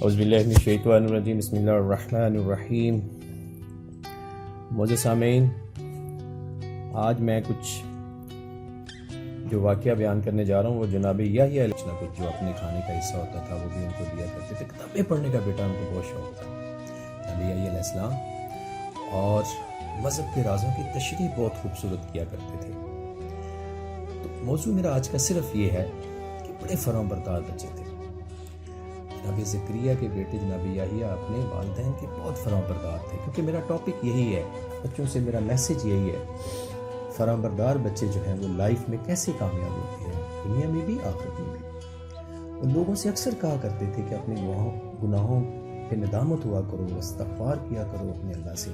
اعوذ باللہ من الشیطان الرجیم، بسم اللہ الرحمن الرحیم۔ معزز سامعین، آج میں کچھ جو واقعہ بیان کرنے جا رہا ہوں وہ جناب یحییٰ علیہ السلام کچھ جو اپنے کھانے کا حصہ ہوتا تھا وہ بھی ان کو دیا کرتے تھے۔ کتابیں پڑھنے کا بیٹا ان کو بہت شوق تھا، جناب یحییٰ علیہ السلام، اور مذہب کے رازوں کی تشریح بہت خوبصورت کیا کرتے تھے۔ تو موضوع میرا آج کا صرف یہ ہے کہ بڑے فرما بردار بچے تھے۔ جناب زکریا کے بیٹے جناب یحییٰ اپنے والدین کے بہت فرما بردار تھے، کیونکہ میرا ٹاپک یہی ہے، بچوں سے میرا میسج یہی ہے، فرما بردار بچے جو ہیں وہ لائف میں کیسے کامیاب ہوتے ہیں، دنیا میں بھی آخرت میں بھی۔ ان لوگوں سے اکثر کہا کرتے تھے کہ اپنے گناہوں پہ ندامت ہوا کرو، استغفار کیا کرو اپنے اللہ سے۔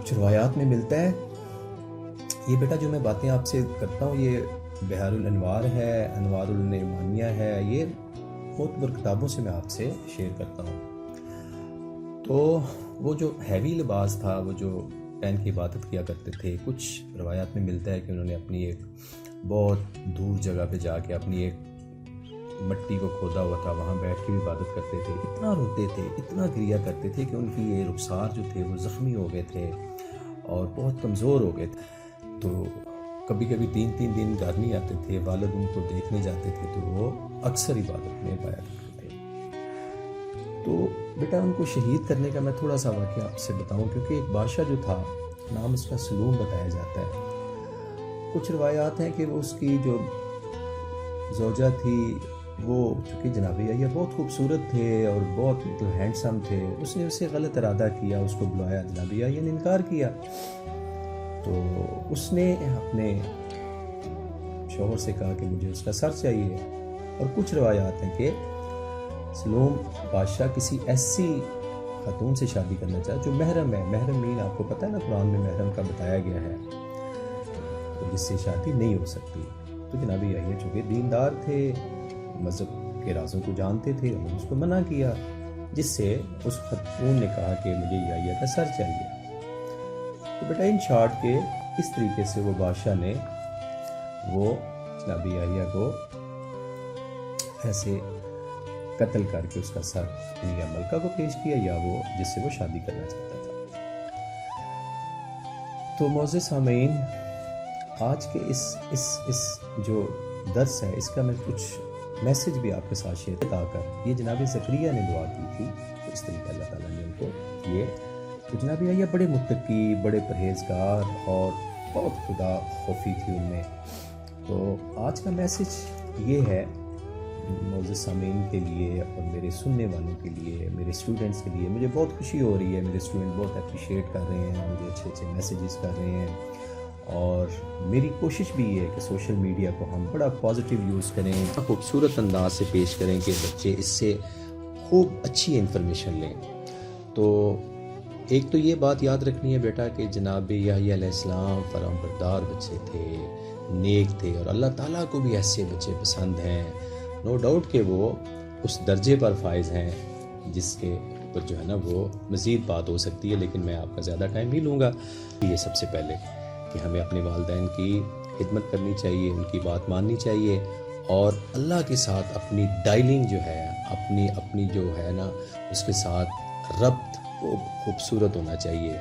کچھ روایات میں ملتا ہے، یہ بیٹا جو میں باتیں آپ سے کرتا ہوں یہ بحار الانوار ہے، انوار النعمانیہ ہے، یہ معتبر کتابوں سے میں آپ سے شیئر کرتا ہوں۔ تو وہ جو ہیوی لباس تھا، وہ جو پہن کی عبادت کیا کرتے تھے، کچھ روایات میں ملتا ہے کہ انہوں نے اپنی ایک بہت دور جگہ پہ جا کے اپنی ایک مٹی کو کھودا ہوا تھا، وہاں بیٹھ کے بھی عبادت کرتے تھے۔ اتنا روتے تھے، اتنا گریا کرتے تھے کہ ان کی یہ رخسار جو تھے وہ زخمی ہو گئے تھے اور بہت کمزور ہو گئے تھے۔ تو کبھی کبھی 3 دن گھر نہیں آتے تھے، والد ان کو دیکھنے جاتے تھے تو وہ اکثر عبادت میں پایا کرتے تھے۔ تو بیٹا ان کو شہید کرنے کا میں تھوڑا سا واقعہ آپ سے بتاؤں، کیونکہ ایک بادشاہ جو تھا، نام اس کا سلوم بتایا جاتا ہے۔ کچھ روایات ہیں کہ وہ اس کی جو زوجہ تھی، وہ چونکہ جناب یحییٰ بہت خوبصورت تھے اور بہت ہینڈسم تھے، اس نے اسے غلط ارادہ کیا، اس کو بلایا، جناب یحییٰ نے انکار کیا۔ تو اس نے اپنے شوہر سے کہا کہ مجھے اس کا سر چاہیے، اور کچھ روایات ہیں کہ سلوم بادشاہ کسی ایسی خاتون سے شادی کرنا چاہا جو محرم ہے۔ محرم مین آپ کو پتہ ہے نا، قرآن میں محرم کا بتایا گیا ہے، تو جس سے شادی نہیں ہو سکتی۔ تو جناب یحییٰ چونکہ دیندار تھے، مذہب کے رازوں کو جانتے تھے، انہوں نے اس کو منع کیا، جس سے اس خاتون نے کہا کہ مجھے یحییٰ کا سر چاہیے۔ تو بیٹا ان شارٹ کے اس طریقے سے وہ بادشاہ نے وہ جناب یحییٰ کو ایسے قتل کر کے اس کا سر یا ملکہ کو پیش کیا، یا وہ جس سے وہ شادی کرنا چاہتا تھا۔ تو معزز سامعین، آج کے اس جو درس ہے، اس کا میں کچھ میسج بھی آپ کے ساتھ شیئر کر، یہ جناب زکریا نے دعا کی تھی، تو اس طریقے اللہ تعالیٰ نے ان کو یہ، تو جناب یحییٰ بڑے متقی، بڑے پرہیزگار اور بہت خدا خوفی تھی ان میں۔ تو آج کا میسج یہ ہے معزز سامعین کے لیے اور میرے سننے والوں کے لیے، میرے اسٹوڈنٹس کے لیے، مجھے بہت خوشی ہو رہی ہے، میرے اسٹوڈنٹ بہت اپریشیٹ کر رہے ہیں، مجھے اچھے اچھے میسیجز کر رہے ہیں، اور میری کوشش بھی یہ ہے کہ سوشل میڈیا کو ہم بڑا پازیٹیو یوز کریں، خوبصورت انداز سے پیش کریں کہ بچے اس سے خوب اچھی انفارمیشن لیں۔ تو ایک تو یہ بات یاد رکھنی ہے بیٹا کہ جناب یحییٰ علیہ السلام فرمانبردار بچے تھے، نیک تھے، اور اللہ تعالیٰ کو بھی ایسے بچے پسند ہیں۔ نو ڈاؤٹ کہ وہ اس درجے پر فائز ہیں جس کے اوپر جو ہے نا وہ مزید بات ہو سکتی ہے، لیکن میں آپ کا زیادہ ٹائم نہیں لوں گا۔ یہ سب سے پہلے کہ ہمیں اپنے والدین کی خدمت کرنی چاہیے، ان کی بات ماننی چاہیے، اور اللہ کے ساتھ اپنی ڈائلنگ جو ہے، اپنی جو ہے نا اس کے ساتھ ربط وہ خوبصورت ہونا چاہیے،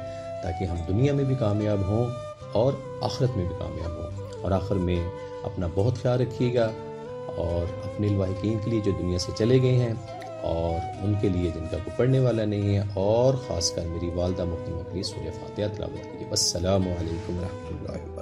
تاکہ ہم دنیا میں بھی کامیاب ہوں اور آخرت میں بھی کامیاب ہوں۔ اور آخر میں اپنا بہت خیال رکھیے گا، اور اپنے الواحقین کے لیے جو دنیا سے چلے گئے ہیں اور ان کے لیے جن کا کوئی پڑھنے والا نہیں ہے، اور خاص کر میری والدہ محترمہ کے لیے سورہ فاتحہ تلاوت کیجیے۔ السلام علیکم ورحمۃ اللہ۔